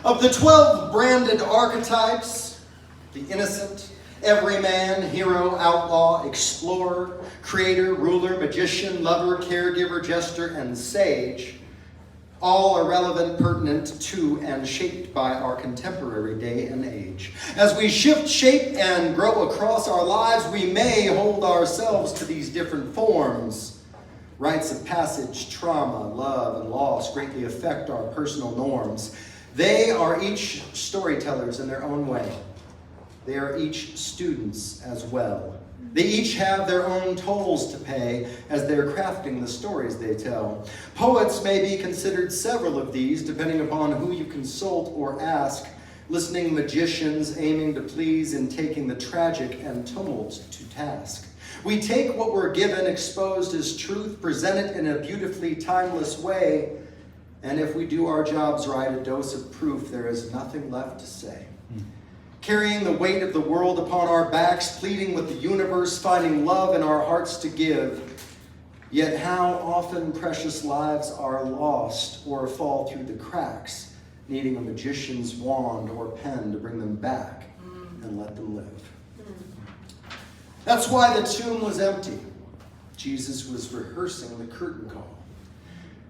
Of the 12 branded archetypes, the innocent, everyman, hero, outlaw, explorer, creator, ruler, magician, lover, caregiver, jester, and sage, all are relevant, pertinent to, and shaped by our contemporary day and age. As we shift, shape, and grow across our lives, we may hold ourselves to these different forms. Rites of passage, trauma, love, and loss greatly affect our personal norms. They are each storytellers in their own way. They are each students as well. They each have their own tolls to pay as they're crafting the stories they tell. Poets may be considered several of these, depending upon who you consult or ask. Listening magicians aiming to please and taking the tragic and tumult to task. We take what we're given, exposed as truth, present it in a beautifully timeless way, and if we do our jobs right, a dose of proof, there is nothing left to say. Carrying the weight of the world upon our backs, pleading with the universe, finding love in our hearts to give. Yet how often precious lives are lost or fall through the cracks, needing a magician's wand or pen to bring them back and let them live. That's why the tomb was empty. Jesus was rehearsing the curtain call.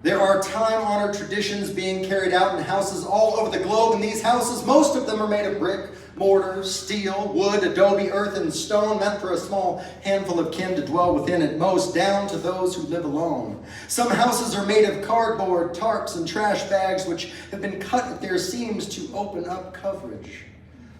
There are time-honored traditions being carried out in houses all over the globe, and these houses, most of them are made of brick, mortar, steel, wood, adobe, earth, and stone, meant for a small handful of kin to dwell within at most, down to those who live alone. Some houses are made of cardboard, tarps, and trash bags, which have been cut at their seams to open up coverage.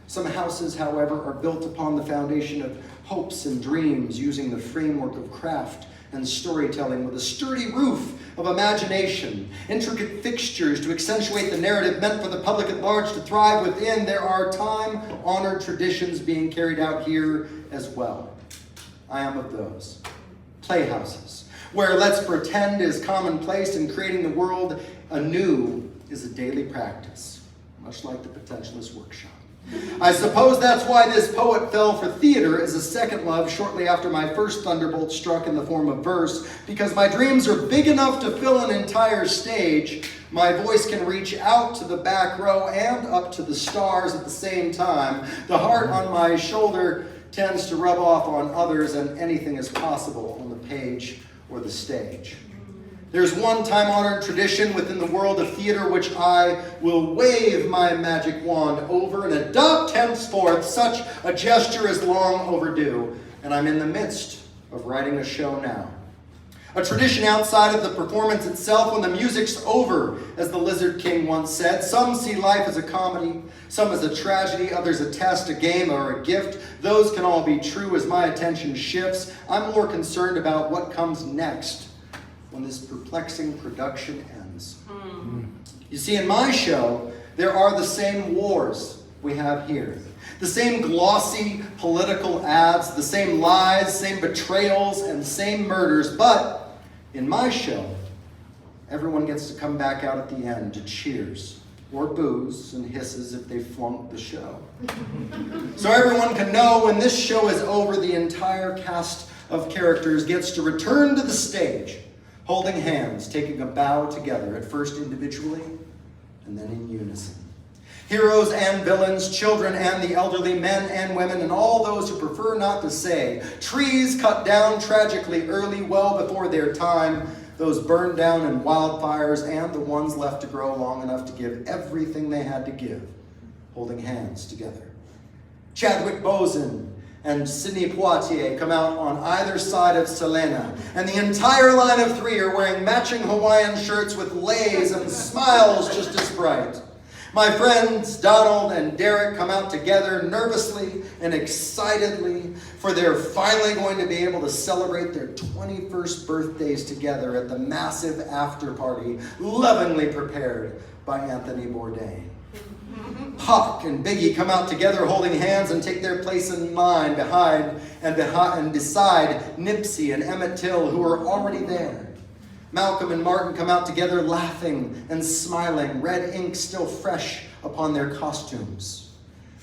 Some houses, however, are built upon the foundation of hopes and dreams, using the framework of craft and storytelling with a sturdy roof of imagination, intricate fixtures to accentuate the narrative meant for the public at large to thrive within. There are time-honored traditions being carried out here as well. I am of those. Playhouses, where let's pretend is commonplace and creating the world anew is a daily practice, much like the Potentialist workshop. I suppose that's why this poet fell for theater as a second love shortly after my first thunderbolt struck in the form of verse, because my dreams are big enough to fill an entire stage. My voice can reach out to the back row and up to the stars at the same time. The heart on my shoulder tends to rub off on others, and anything is possible on the page or the stage. There's one time-honored tradition within the world of theater which I will wave my magic wand over and adopt henceforth. Such a gesture is long overdue, and I'm in the midst of writing a show now. A tradition outside of the performance itself, when the music's over, as the Lizard King once said. Some see life as a comedy, some as a tragedy, others a test, a game, or a gift. Those can all be true as my attention shifts. I'm more concerned about what comes next when this perplexing production ends. You see, in my show, there are the same wars we have here. The same glossy political ads, the same lies, same betrayals, and same murders. But in my show, everyone gets to come back out at the end to cheers or boos and hisses if they flunked the show. So everyone can know when this show is over, the entire cast of characters gets to return to the stage, holding hands, taking a bow together, at first individually and then in unison. Heroes and villains, children and the elderly, men and women, and all those who prefer not to say. Trees cut down tragically early, well before their time. Those burned down in wildfires, and the ones left to grow long enough to give everything they had to give, holding hands together. Chadwick Boseman and Sidney Poitier come out on either side of Selena, and the entire line of three are wearing matching Hawaiian shirts with lays and smiles just as bright. My friends Donald and Derek come out together nervously and excitedly, for they're finally going to be able to celebrate their 21st birthdays together at the massive after party lovingly prepared by Anthony Bourdain. Hawk and Biggie come out together holding hands and take their place in line behind and beside Nipsey and Emmett Till, who are already there. Malcolm and Martin come out together laughing and smiling, red ink still fresh upon their costumes.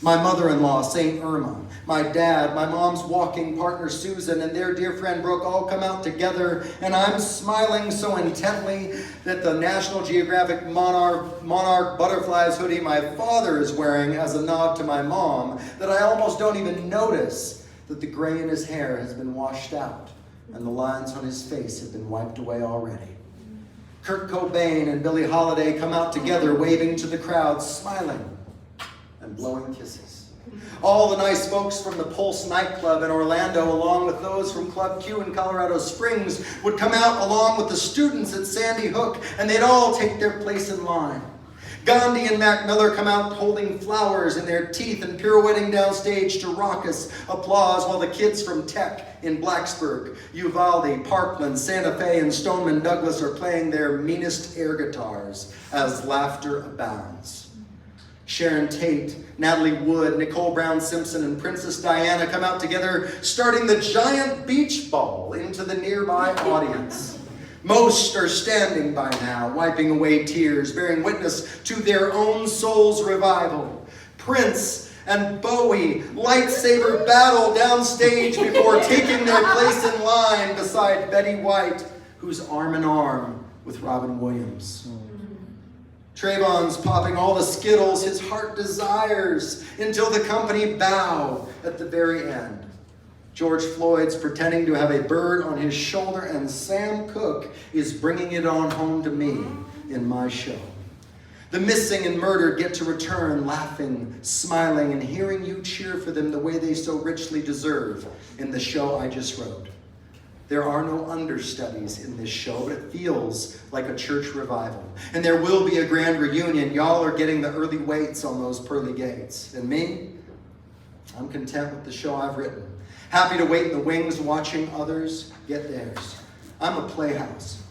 My mother-in-law, St. Irma, my dad, my mom's walking partner, Susan, and their dear friend Brooke all come out together, and I'm smiling so intently that the National Geographic Monarch Butterflies hoodie my father is wearing as a nod to my mom, that I almost don't even notice that the gray in his hair has been washed out, and the lines on his face have been wiped away already. Kurt Cobain and Billie Holiday come out together, waving to the crowd, smiling and blowing kisses. All the nice folks from the Pulse nightclub in Orlando, along with those from Club Q in Colorado Springs, would come out along with the students at Sandy Hook, and they'd all take their place in line. Gandhi and Mac Miller come out holding flowers in their teeth and pirouetting downstage to raucous applause, while the kids from Tech in Blacksburg, Uvalde, Parkland, Santa Fe, and Stoneman Douglas are playing their meanest air guitars as laughter abounds. Sharon Tate, Natalie Wood, Nicole Brown Simpson, and Princess Diana come out together, starting the giant beach ball into the nearby audience. Most are standing by now, wiping away tears, bearing witness to their own soul's revival. Prince and Bowie lightsaber battle downstage before taking their place in line beside Betty White, who's arm in arm with Robin Williams. Trayvon's popping all the Skittles his heart desires until the company bow at the very end. George Floyd's pretending to have a bird on his shoulder, and Sam Cooke is bringing it on home to me in my show. The missing and murdered get to return, laughing, smiling, and hearing you cheer for them the way they so richly deserve in the show I just wrote. There are no understudies in this show, but it feels like a church revival. And there will be a grand reunion. Y'all are getting the early waits on those pearly gates. And me, I'm content with the show I've written. Happy to wait in the wings watching others get theirs. I'm a playhouse.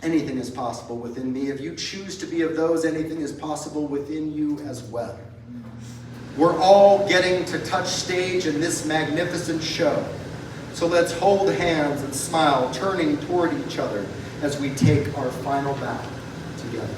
Anything is possible within me. If you choose to be of those, anything is possible within you as well. We're all getting to touch stage in this magnificent show. So let's hold hands and smile, turning toward each other as we take our final bow together.